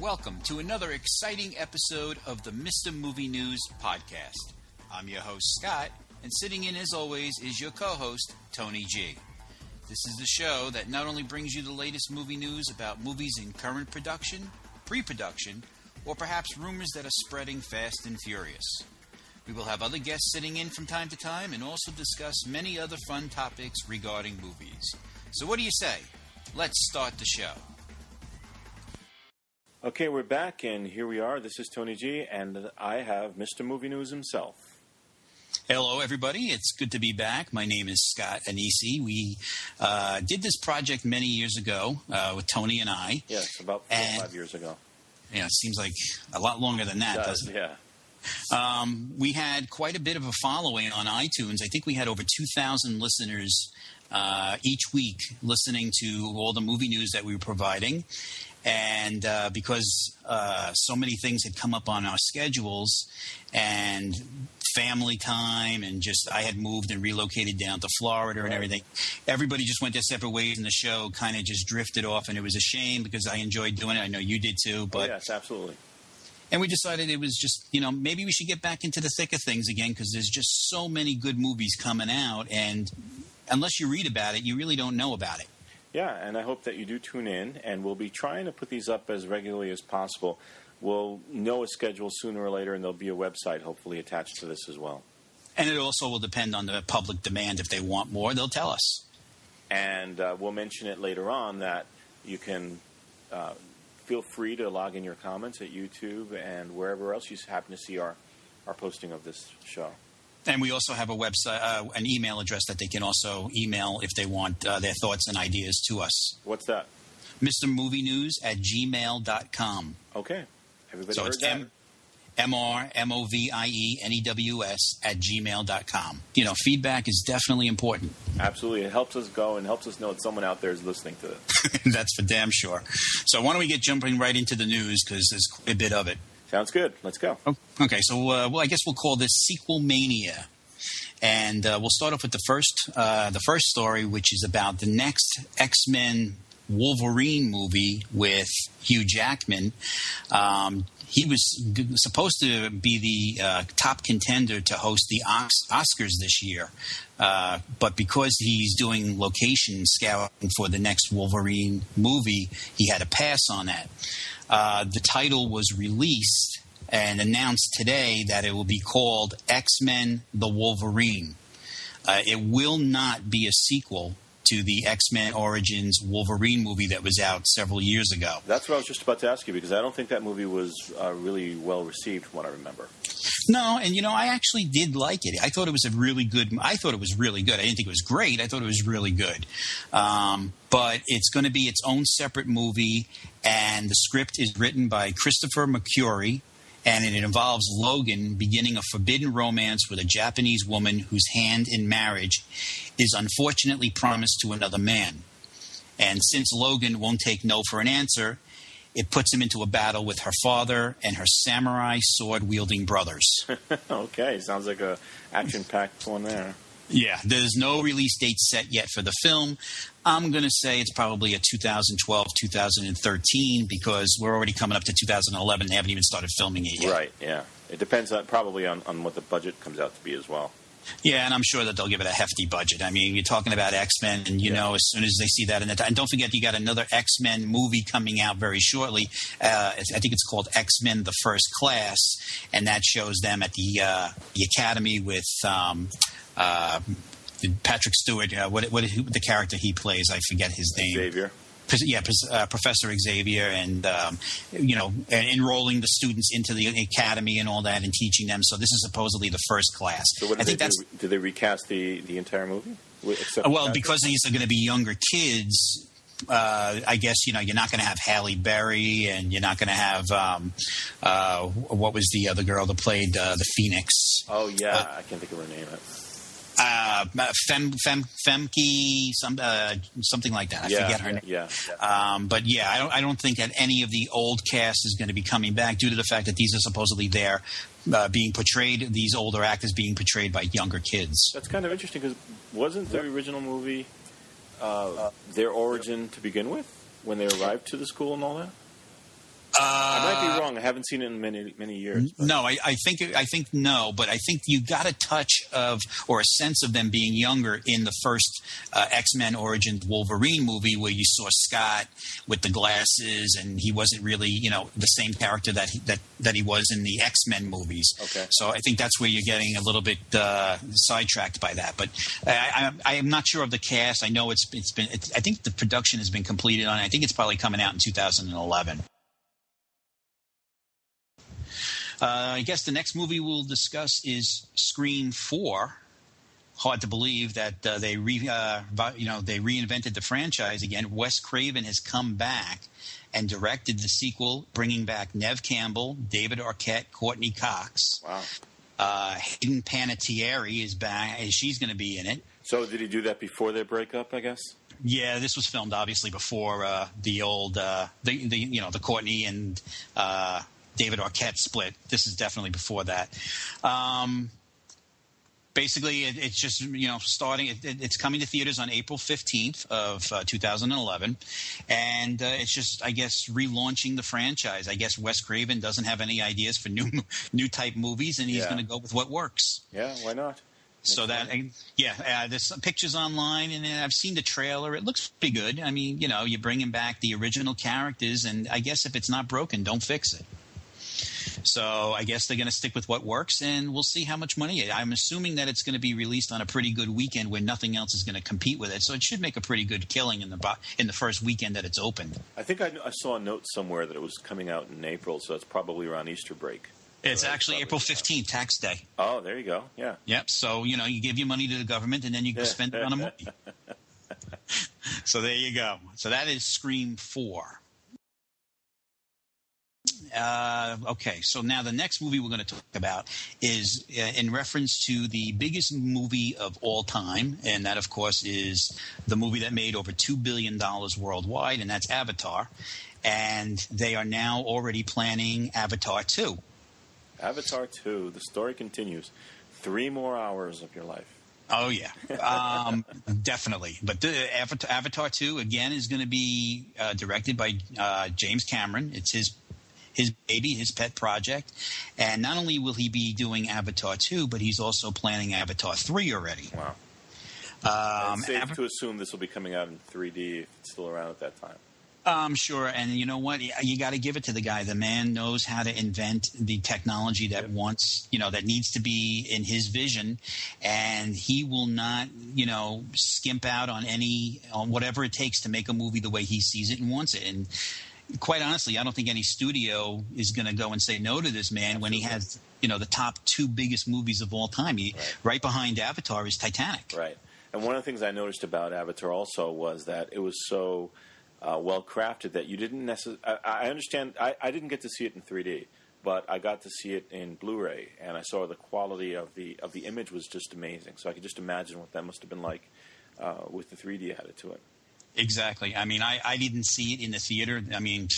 Welcome to another exciting episode of the Mr. Movie News podcast. I'm your host, Scott, and sitting in as always is your co-host, Tony G. This is the show that not only brings you the latest movie news about movies in current production, pre-production, or perhaps rumors that are spreading fast and furious. We will have other guests sitting in from time to time and also discuss many other fun topics regarding movies. So what do you say? Let's start the show. Okay, we're back, and here we are. This is Tony G, and I have Mr. Movie News himself. Hello, everybody. It's good to be back. My name is Scott Anisi. We did this project many years ago with Tony and I. Yes, about 4 or 5 years ago. Yeah, it seems like a lot longer than that, doesn't it? Yeah. We had quite a bit of a following on iTunes. I think we had over 2,000 listeners each week listening to all the movie news that we were providing. And because so many things had come up on our schedules and family time and just I had moved and relocated down to Florida and everything, everybody just went their separate ways and the show kind of just drifted off. And it was a shame because I enjoyed doing it. I know you did too. But yes, absolutely. And we decided it was just, maybe we should get back into the thick of things again because there's just so many good movies coming out. And unless you read about it, you really don't know about it. Yeah, and I hope that you do tune in, and we'll be trying to put these up as regularly as possible. We'll know a schedule sooner or later, and there'll be a website hopefully attached to this as well. And it also will depend on the public demand. If they want more, they'll tell us. And we'll mention it later on that you can feel free to log in your comments at YouTube and wherever else you happen to see our posting of this show. And we also have a website, an email address that they can also email if they want their thoughts and ideas to us. What's that? MrMovieNews@gmail.com. Okay. Everybody so heard it's that? MrMovieNews@gmail.com. Feedback is definitely important. Absolutely. It helps us go and helps us know that someone out there is listening to it. That's for damn sure. So why don't we get jumping right into the news because there's quite a bit of it. Sounds good. Let's go. Okay, so I guess we'll call this Sequel Mania. And we'll start off with the first story, which is about the next X-Men Wolverine movie with Hugh Jackman. He was supposed to be the top contender to host the Oscars this year. But because he's doing location scouting for the next Wolverine movie, he had to pass on that. The title was released and announced today that it will be called X-Men The Wolverine. It will not be a sequel to the X-Men Origins Wolverine movie that was out several years ago. That's what I was just about to ask you because I don't think that movie was really well received from what I remember. No, and I actually did like it. I thought it was really good. I didn't think it was great. I thought it was really good. But it's going to be its own separate movie, and the script is written by Christopher McQuarrie, and it involves Logan beginning a forbidden romance with a Japanese woman whose hand in marriage is unfortunately promised to another man. And since Logan won't take no for an answer, it puts him into a battle with her father and her samurai sword-wielding brothers. Okay, sounds like a action-packed one there. Yeah, there's no release date set yet for the film. I'm going to say it's probably a 2012, 2013 because we're already coming up to 2011. They haven't even started filming it yet. Right, yeah. It depends probably on what the budget comes out to be as well. Yeah, and I'm sure that they'll give it a hefty budget. I mean, you're talking about X-Men, and as soon as they see that and don't forget, you got another X-Men movie coming out very shortly. I think it's called X-Men: The First Class, and that shows them at the Academy with Patrick Stewart. What the character he plays? I forget his name. Xavier. Yeah, Professor Xavier, and enrolling the students into the academy and all that, and teaching them. So this is supposedly the first class. So what did they recast the entire movie? Well, because these are going to be younger kids. I guess you're not going to have Halle Berry, and you're not going to have what was the other girl that played the Phoenix? Oh yeah, I can't think of her name. Femke, something like that. I forget her name. Yeah. But yeah, I don't think that any of the old cast is going to be coming back due to the fact that these are supposedly there being portrayed. These older actors being portrayed by younger kids. That's kind of interesting because wasn't the original movie their origin to begin with when they arrived to the school and all that? I might be wrong. I haven't seen it in many years. But. No, I think no, but I think you got a touch of or a sense of them being younger in the first X-Men Origins Wolverine movie, where you saw Scott with the glasses, and he wasn't really the same character that he was in the X-Men movies. Okay. So I think that's where you're getting a little bit sidetracked by that. But I am not sure of the cast. I know it's been. I think the production has been completed on it. I think it's probably coming out in 2011. I guess the next movie we'll discuss is Scream 4. Hard to believe that they reinvented the franchise again. Wes Craven has come back and directed the sequel, bringing back Neve Campbell, David Arquette, Courtney Cox. Wow. Hayden Panettiere is back. She's going to be in it. So did he do that before their breakup, I guess? Yeah, this was filmed obviously before the old the Courtney and David Arquette split. This is definitely before that. Basically, it's just starting. It's coming to theaters on April 15th of 2011, and it's just, I guess, relaunching the franchise. I guess Wes Craven doesn't have any ideas for new type movies, and he's going to go with what works. Yeah, why not? So that, there's some pictures online, and I've seen the trailer. It looks pretty good. I mean, you're bringing back the original characters, and I guess if it's not broken, don't fix it. So I guess they're going to stick with what works, and we'll see how much money. I'm assuming that it's going to be released on a pretty good weekend where nothing else is going to compete with it. So it should make a pretty good killing in the first weekend that it's opened. I think I saw a note somewhere that it was coming out in April, so it's probably around Easter break. It's actually April 15th, tax day. Oh, there you go. Yeah. Yep. So, you give your money to the government, and then you can spend it on a movie. So there you go. So that is Scream 4. Okay, so now the next movie we're going to talk about is in reference to the biggest movie of all time, and that, of course, is the movie that made over $2 billion worldwide, and that's Avatar. And they are now already planning Avatar 2. Avatar 2, the story continues. 3 more hours of your life. Oh, yeah. Definitely. But the Avatar 2, again, is going to be directed by James Cameron. It's his baby, his pet project. And not only will he be doing Avatar 2, but he's also planning Avatar 3 already. Wow. It's safe to assume this will be coming out in 3D if it's still around at that time. Sure. And you know what? You got to give it to the guy. The man knows how to invent the technology that that needs to be in his vision. And he will not, skimp out on whatever it takes to make a movie the way he sees it and wants it. And quite honestly, I don't think any studio is going to go and say no to this man when he has, the top 2 biggest movies of all time. Right behind Avatar is Titanic. Right. And one of the things I noticed about Avatar also was that it was so well crafted that you didn't necessarily. I understand. I didn't get to see it in 3D, but I got to see it in Blu-ray, and I saw the quality of the image was just amazing. So I could just imagine what that must have been like with the 3D added to it. Exactly. I mean, I didn't see it in the theater. I mean,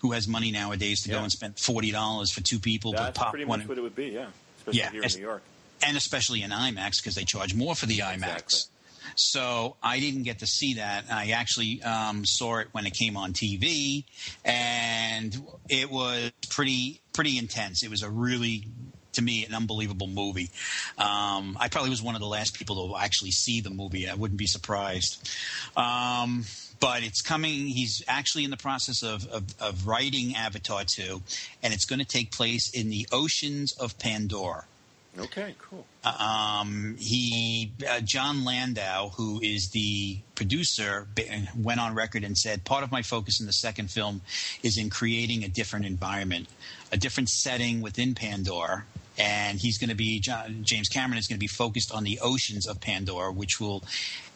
who has money nowadays to go and spend $40 for 2 people? That's pretty much what it would be, yeah. Especially here in New York. And especially in IMAX, because they charge more for the IMAX. Exactly. So I didn't get to see that. I actually saw it when it came on TV, and it was pretty intense. It was to me, an unbelievable movie. I probably was one of the last people to actually see the movie. I wouldn't be surprised. But it's coming. He's actually in the process of writing Avatar 2, and it's going to take place in the oceans of Pandora. Okay, cool. John Landau, who is the producer, went on record and said, part of my focus in the second film is in creating a different environment, a different setting within Pandora. And James Cameron is going to be focused on the oceans of Pandora, which will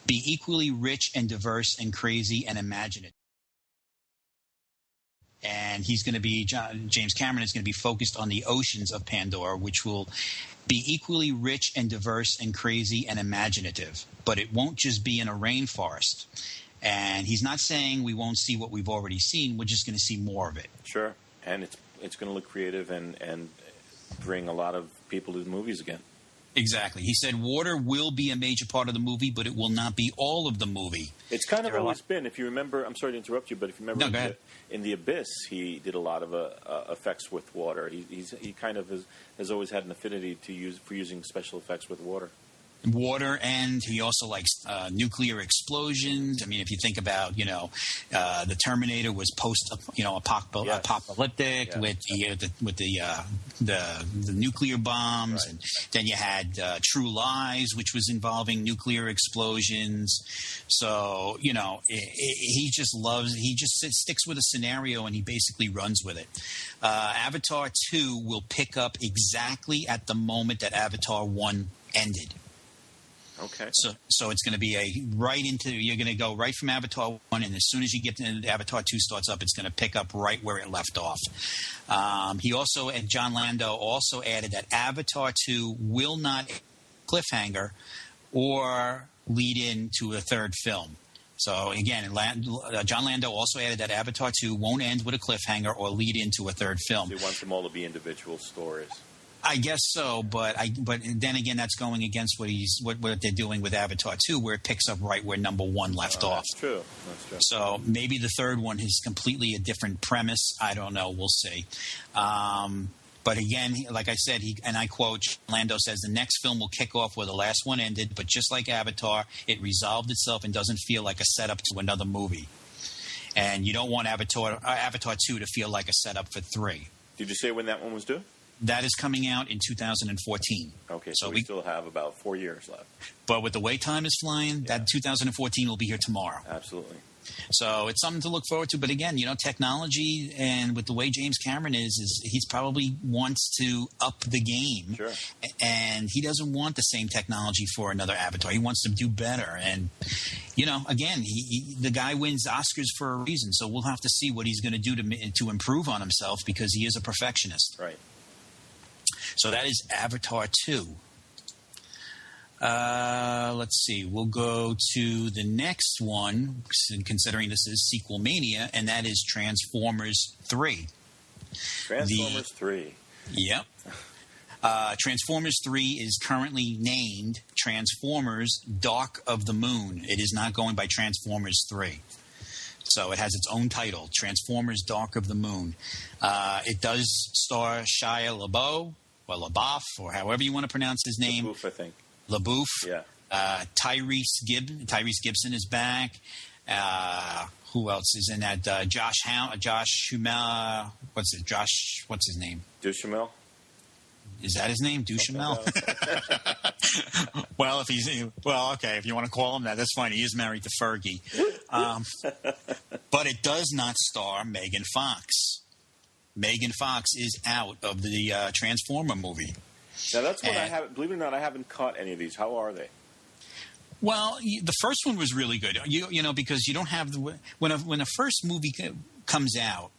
be equally rich and diverse and crazy and imaginative. And James Cameron is going to be focused on the oceans of Pandora, which will be equally rich and diverse and crazy and imaginative. But it won't just be in a rainforest. And he's not saying we won't see what we've already seen. We're just going to see more of it. Sure. And it's going to look creative and bring a lot of people to the movies again. Exactly. He said water will be a major part of the movie, but it will not be all of the movie. It's kind of always been. If you remember, I'm sorry to interrupt you, but if you remember, No, go ahead. in the Abyss, he did a lot of effects with water. He kind of has always had an affinity for using special effects with water. Water, and he also likes nuclear explosions. I mean, if you think about, the Terminator was apocalyptic with the nuclear bombs, Right. and then you had True Lies, which was involving nuclear explosions. So he just sticks with a scenario and he basically runs with it. Avatar 2 will pick up exactly at the moment that Avatar 1 ended. Okay. So it's going to be you're going to go right from Avatar 1, and as soon as you get to Avatar 2 starts up, it's going to pick up right where it left off. John Lando also added that Avatar 2 will not cliffhanger or lead into a third film. So again, John Lando also added that Avatar 2 won't end with a cliffhanger or lead into a third film. So he wants them all to be individual stories. I guess so, but then again, that's going against what they're doing with Avatar 2, where it picks up right where number 1 left off. That's true. So maybe the third one is completely a different premise. I don't know. We'll see. But again, like I said, and I quote, Lando says, the next film will kick off where the last one ended, but just like Avatar, it resolved itself and doesn't feel like a setup to another movie. And you don't want Avatar 2 to feel like a setup for 3. Did you say when that one was due? That is coming out in 2014. Okay, so we still have about 4 years left. But with the way time is flying, that 2014 will be here tomorrow. Absolutely. So it's something to look forward to. But again, technology, and with the way James Cameron is he's probably wants to up the game. Sure. And he doesn't want the same technology for another Avatar. He wants to do better. And, again, the guy wins Oscars for a reason. So we'll have to see what he's going to do to improve on himself, because he is a perfectionist. Right. So that is Avatar 2. Let's see. We'll go to the next one, considering this is Sequel Mania, and that is Transformers 3. Transformers 3. Yep. Transformers 3 is currently named Transformers Dark of the Moon. It is not going by Transformers 3. So it has its own title, Transformers Dark of the Moon. It does star Shia LaBeouf, or LaBeouf, or however you want to pronounce his name. LaBeouf, I think. LaBeouf. Yeah. Tyrese Gibson is back. Who else is in that? Josh Duhamel. What's his name? Duhamel. Is that his name? Duhamel? Well, okay. If you want to call him that, that's fine. He is married to Fergie. But it does not star Megan Fox. Megan Fox is out of the Transformer movie. Now that's what I haven't. Believe it or not, I haven't caught any of these. How are they? Well, the first one was really good. Because you don't have when a first movie comes out,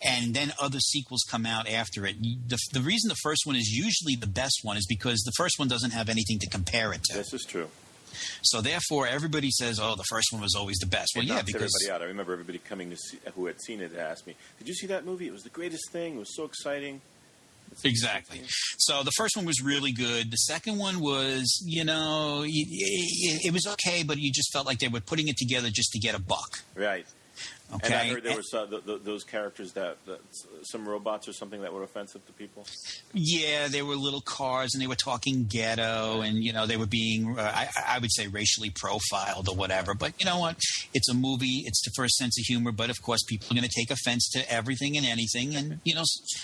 and then other sequels come out after it. The reason the first one is usually the best one is because the first one doesn't have anything to compare it to. This is true. So therefore, everybody says, "Oh, the first one was always the best." Well, because everybody out. I remember everybody coming to see, who had seen it, asked me, "Did you see that movie? It was the greatest thing. It was so exciting." Exactly. So the first one was really good. The second one was, it was okay, but you just felt like they were putting it together just to get a buck. Right. Okay. And I heard there was those characters that some robots or something that were offensive to people. Yeah, they were little cars, and they were talking ghetto, and they were being, I would say, racially profiled or whatever. But you know what? It's a movie. It's the first sense of humor. But of course, people are going to take offense to everything and anything. And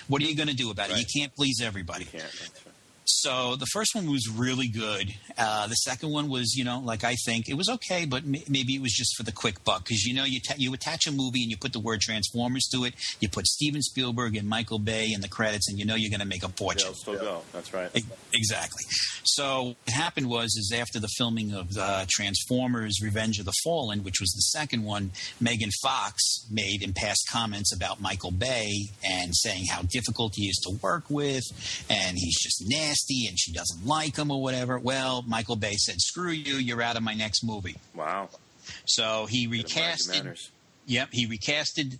what are you going to do about it? You can't please everybody. You can't. That's right. So the first one was really good. The second one was, like I think, it was okay, but maybe it was just for the quick buck. Because, you attach a movie and you put the word Transformers to it. You put Steven Spielberg and Michael Bay in the credits, and you're going to make a fortune. They'll still go. That's right. Exactly. So what happened is after the filming of Transformers Revenge of the Fallen, which was the second one, Megan Fox made and passed comments about Michael Bay and saying how difficult he is to work with, and he's just nasty, and she doesn't like him or whatever. Well, Michael Bay said, "Screw you, you're out of my next movie." Wow. So he recasted. Yep, he recasted.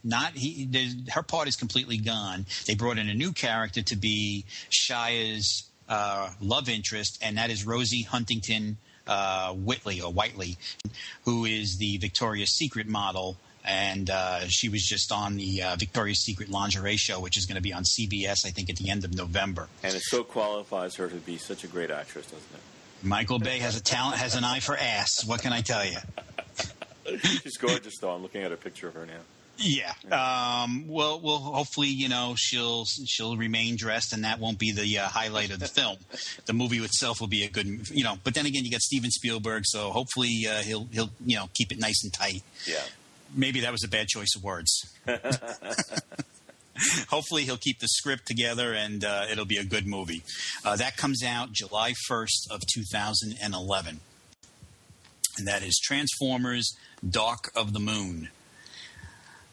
Her part is completely gone. They brought in a new character to be Shia's love interest, and that is Rosie Huntington Whiteley, who is the Victoria's Secret model. And she was just on the Victoria's Secret lingerie show, which is going to be on CBS, I think, at the end of November. And it so qualifies her to be such a great actress, doesn't it? Michael Bay has an eye for ass. What can I tell you? She's gorgeous, though. I'm looking at a picture of her now. Yeah. Well, hopefully, she'll remain dressed, and that won't be the highlight of the film. The movie itself will be a good, But then again, you got Steven Spielberg, so hopefully he'll keep it nice and tight. Yeah. Maybe that was a bad choice of words. Hopefully he'll keep the script together, and it'll be a good movie. That comes out July 1st of 2011, and that is Transformers: Dark of the Moon.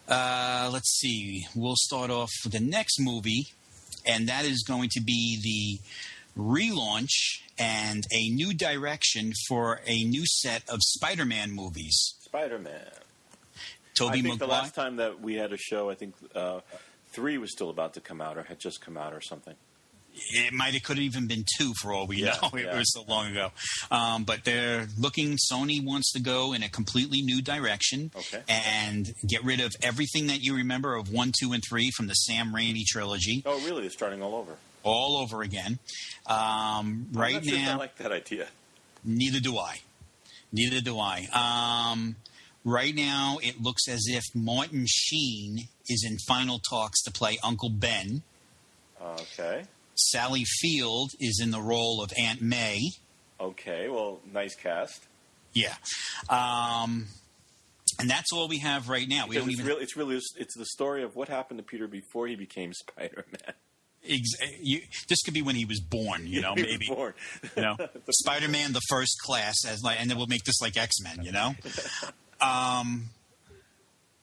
Let's see. We'll start off with the next movie, and that is going to be the relaunch and a new direction for a new set of Spider-Man movies. Spider-Man. Tobey I think Maguire. the last time that we had a show, I think 3 was still about to come out or had just come out or something. It could have even been 2 for all we know. It was so long ago. But they're looking, Sony wants to go in a completely new direction and get rid of everything that you remember of 1, 2, and 3 from the Sam Raimi trilogy. Oh, really? They're starting all over? All over again. I'm right not sure now, if I like that idea. Neither do I. Right now, it looks as if Martin Sheen is in final talks to play Uncle Ben. Okay. Sally Field is in the role of Aunt May. Okay, well, nice cast. Yeah. And that's all we have right now. We don't even. It's the story of what happened to Peter before he became Spider-Man. This could be when he was born, maybe. Born. Spider-Man the First Class, and then we'll make this like X-Men,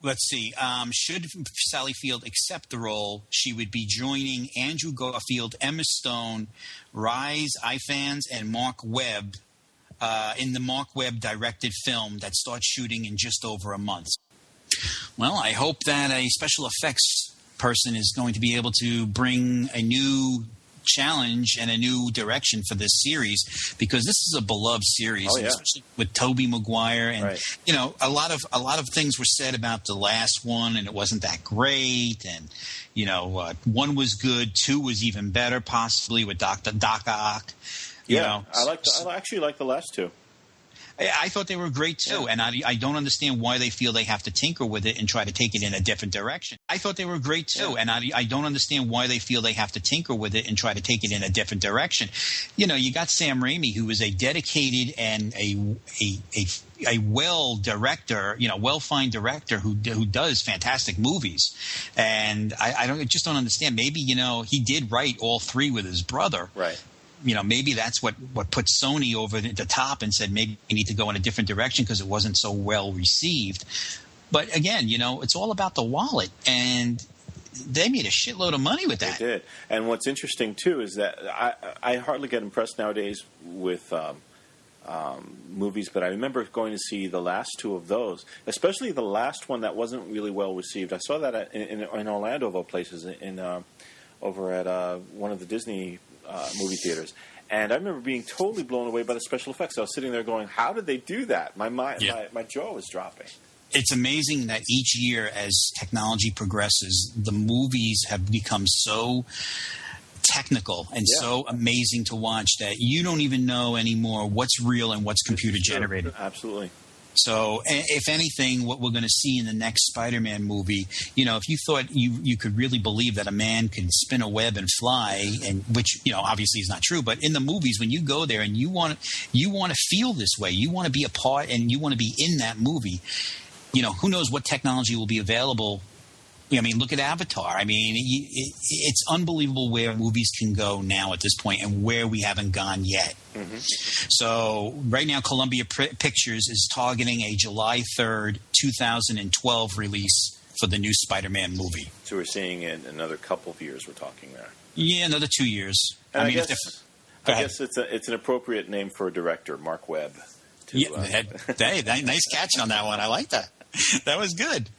Let's see. Should Sally Field accept the role, she would be joining Andrew Garfield, Emma Stone, Rhys Ifans, and Mark Webb in the Mark Webb directed film that starts shooting in just over a month. Well, I hope that a special effects person is going to be able to bring a new challenge and a new direction for this series, because this is a beloved series, especially with Tobey Maguire, and a lot of things were said about the last one, and it wasn't that great, and 1 was good, 2 was even better, possibly with Doc Ock. I actually like the last 2. I thought they were great too, and I don't understand why they feel they have to tinker with it and try to take it in a different direction. I thought they were great too, and I don't understand why they feel they have to tinker with it and try to take it in a different direction. You got Sam Raimi, who is a dedicated and a well-fined director who does fantastic movies, and I just don't understand. Maybe he did write all 3 with his brother, right? Maybe that's what put Sony over the top and said maybe we need to go in a different direction because it wasn't so well received. But again, it's all about the wallet, and they made a shitload of money with that. They did. And what's interesting too is that I hardly get impressed nowadays with movies, but I remember going to see the last 2 of those, especially the last one that wasn't really well received. I saw that in Orlando, of all places, over at one of the Disney movie theaters, and I remember being totally blown away by the special effects. I was sitting there going, "How did they do that?" My jaw was dropping. It's amazing that each year, as technology progresses, the movies have become so technical and so amazing to watch that you don't even know anymore what's real and what's computer generated. Absolutely. So, if anything, what we're going to see in the next Spider-Man movie, if you thought you could really believe that a man could spin a web and fly, and which obviously is not true, but in the movies, when you go there and you want to feel this way, you want to be a part, and you want to be in that movie. Who knows what technology will be available. Look at Avatar. It's unbelievable where movies can go now at this point and where we haven't gone yet. Mm-hmm. So right now, Columbia Pictures is targeting a July 3rd, 2012 release for the new Spider-Man movie. So we're seeing it in another couple of years we're talking there. Yeah, another 2 years. And I guess it's an appropriate name for a director, Mark Webb. Nice catch on that one. I like that. That was good.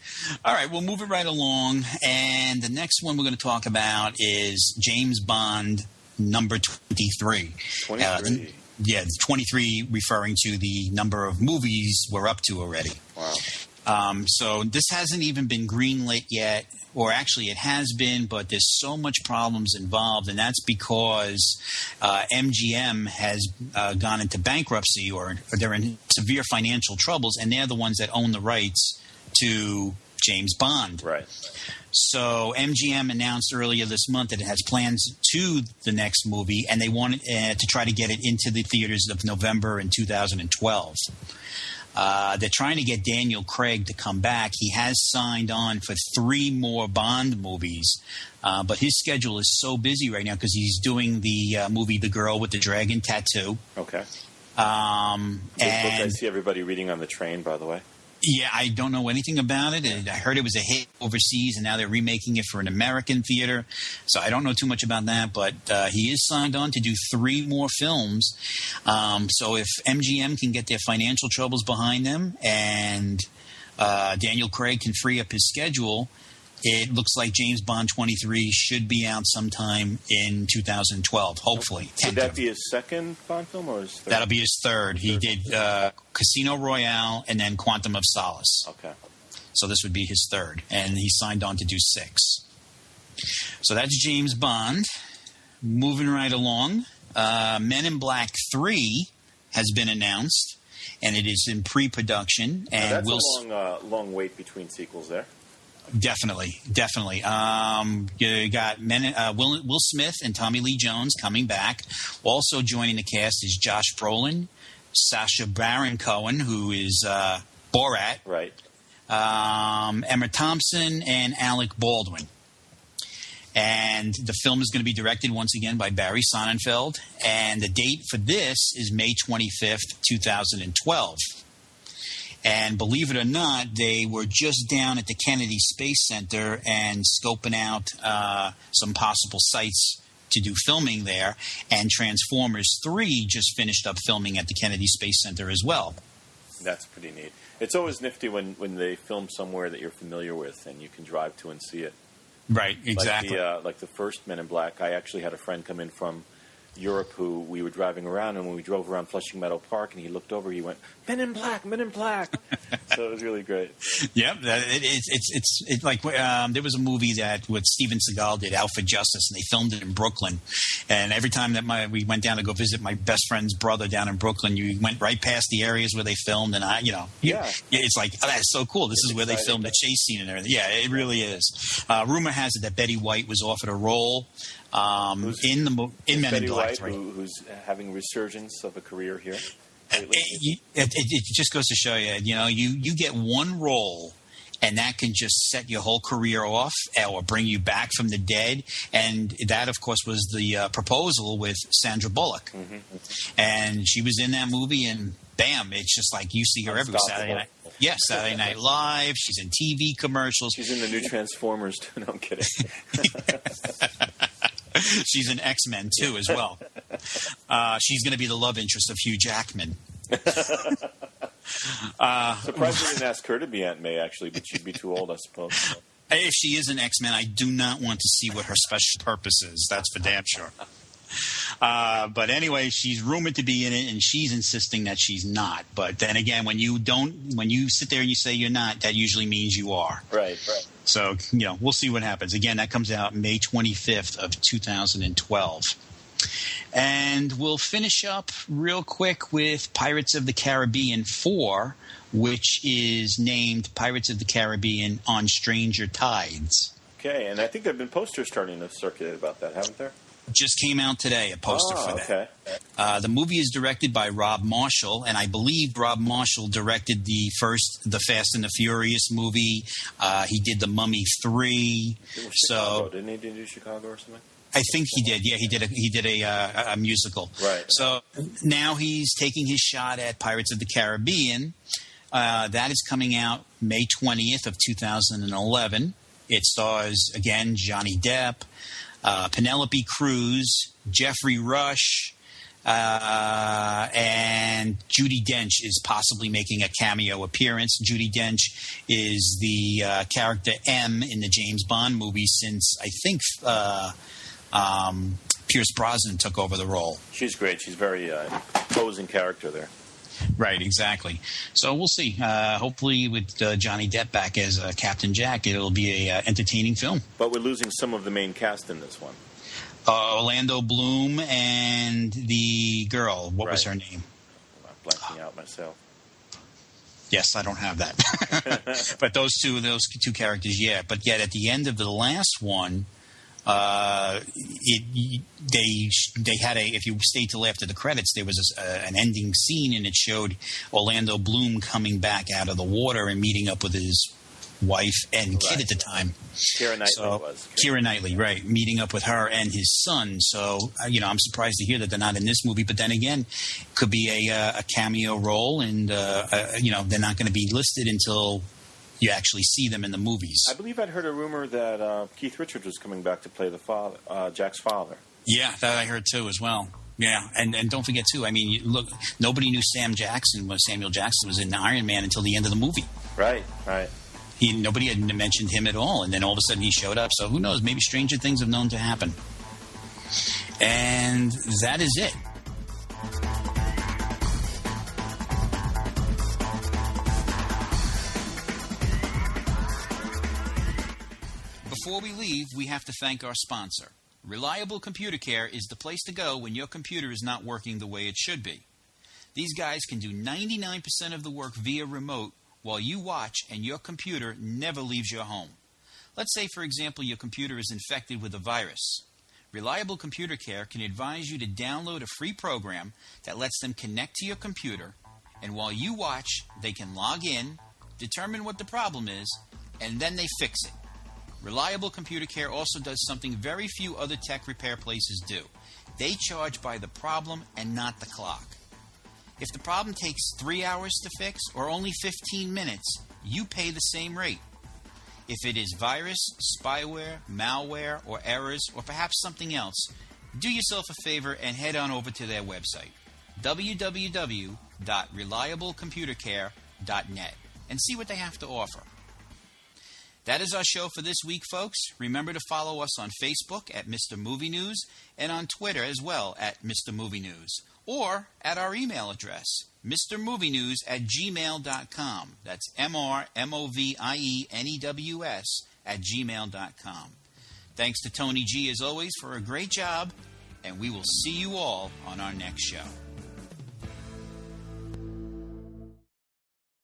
All right, we'll move it right along. And the next one we're going to talk about is James Bond number 23. 23. Yeah, 23 referring to the number of movies we're up to already. Wow. So this hasn't even been greenlit yet, or actually it has been, but there's so much problems involved, and that's because MGM has gone into bankruptcy, or they're in severe financial troubles, and they're the ones that own the rights to James Bond. Right. So MGM announced earlier this month that it has plans to the next movie, and they want to try to get it into the theaters of November in 2012. They're trying to get Daniel Craig to come back. He has signed on for 3 more Bond movies, but his schedule is so busy right now because he's doing the movie The Girl with the Dragon Tattoo. Okay. And book I see everybody reading on the train, by the way. Yeah, I don't know anything about it. I heard it was a hit overseas, and now they're remaking it for an American theater. So I don't know too much about that, but he is signed on to do 3 more films. So if MGM can get their financial troubles behind them and Daniel Craig can free up his schedule, it looks like James Bond 23 should be out sometime in 2012, hopefully. Would that be his second Bond film or his third? That'll be his third. He did Casino Royale and then Quantum of Solace. Okay. So this would be his third. And he signed on to do 6. So that's James Bond. Moving right along, Men in Black 3 has been announced, and it is in pre-production. And that's a long wait between sequels there. Definitely. You got Will Smith and Tommy Lee Jones coming back. Also joining the cast is Josh Brolin, Sacha Baron Cohen, who is Borat, right? Emma Thompson, and Alec Baldwin. And the film is going to be directed once again by Barry Sonnenfeld. And the date for this is May 25th, 2012. And believe it or not, they were just down at the Kennedy Space Center and scoping out some possible sites to do filming there. And Transformers 3 just finished up filming at the Kennedy Space Center as well. That's pretty neat. It's always nifty when they film somewhere that you're familiar with and you can drive to and see it. Right, exactly. Like the first Men in Black, I actually had a friend come in from Europe who we were driving around, and when we drove around Flushing Meadow Park and he looked over, he went, Men in Black, Men in Black. So it was really great. Yep. It's like there was a movie that with Steven Seagal did, Out for Justice, and they filmed it in Brooklyn. And every time that we went down to go visit my best friend's brother down in Brooklyn, you went right past the areas where they filmed, and it's like, oh, that's so cool. This is where they filmed the chase scene and everything. Yeah, it really is. Rumor has it that Betty White was offered a role in Men in Black 3. Who's having resurgence of a career here. It just goes to show you, you get one role, and that can just set your whole career off or bring you back from the dead. And that, of course, was the proposal with Sandra Bullock. Mm-hmm. And she was in that movie, and bam, it's just like you see her every Saturday night. Yeah, Saturday Night Live. She's in TV commercials. She's in the new Transformers, too. No, I'm kidding. She's in X-Men, too, as well. She's going to be the love interest of Hugh Jackman. Surprised we didn't ask her to be Aunt May, actually, but she'd be too old, I suppose. If she is an X-Men, I do not want to see what her special purpose is. That's for damn sure. But anyway, she's rumored to be in it, and she's insisting that she's not. But then again, when you sit there and you say you're not, that usually means you are. Right. So, we'll see what happens. Again, that comes out May 25th of 2012. And we'll finish up real quick with Pirates of the Caribbean 4, which is named Pirates of the Caribbean on Stranger Tides. Okay, and I think there have been posters starting to circulate about that, haven't there? Just came out today, a poster for that. Okay. The movie is directed by Rob Marshall, and I believe Rob Marshall directed the Fast and the Furious movie. He did The Mummy 3. Didn't he do Chicago or something? I think he did. Yeah, he did a musical. Right. So now he's taking his shot at Pirates of the Caribbean. That is coming out May 20th of 2011. It stars, again, Johnny Depp, Penelope Cruz, Jeffrey Rush, and Judi Dench is possibly making a cameo appearance. Judi Dench is the character M in the James Bond movie since, I think, Pierce Brosnan took over the role. She's great. She's very imposing character there. Right, exactly. So we'll see. Hopefully with Johnny Depp back as Captain Jack, it'll be a entertaining film. But we're losing some of the main cast in this one. Orlando Bloom and the girl. What was her name? I'm blanking out myself. Yes, I don't have that. But those two characters, yeah. But yet at the end of the last one, they had if you stayed till after the credits, there was an ending scene, and it showed Orlando Bloom coming back out of the water and meeting up with his wife and kid at the time. Keira Knightley Keira Knightley, right, meeting up with her and his son. So I'm surprised to hear that they're not in this movie. But then again, could be a cameo role, and they're not going to be listed until you actually see them in the movies. I believe I'd heard a rumor that Keith Richards was coming back to play the father, Jack's father. Yeah, that I heard too as well. Yeah, and don't forget too. I mean, look, nobody knew Samuel Jackson was in Iron Man until the end of the movie. Right. Nobody had mentioned him at all, and then all of a sudden he showed up. So who knows? Maybe stranger things have known to happen. And that is it. Before we leave, we have to thank our sponsor. Reliable Computer Care is the place to go when your computer is not working the way it should be. These guys can do 99% of the work via remote while you watch and your computer never leaves your home. Let's say, for example, your computer is infected with a virus. Reliable Computer Care can advise you to download a free program that lets them connect to your computer, and while you watch, they can log in, determine what the problem is, and then they fix it. Reliable Computer Care also does something very few other tech repair places do. They charge by the problem and not the clock. If the problem takes 3 hours to fix or only 15 minutes, you pay the same rate. If it is virus, spyware, malware, or errors, or perhaps something else, do yourself a favor and head on over to their website, www.reliablecomputercare.net, and see what they have to offer. That is our show for this week, folks. Remember to follow us on Facebook at Mr. Movie News and on Twitter as well at Mr. Movie News, or at our email address, mrmovienews@gmail.com. That's MRMOVIENEWS@gmail.com. Thanks to Tony G, as always, for a great job, and we will see you all on our next show.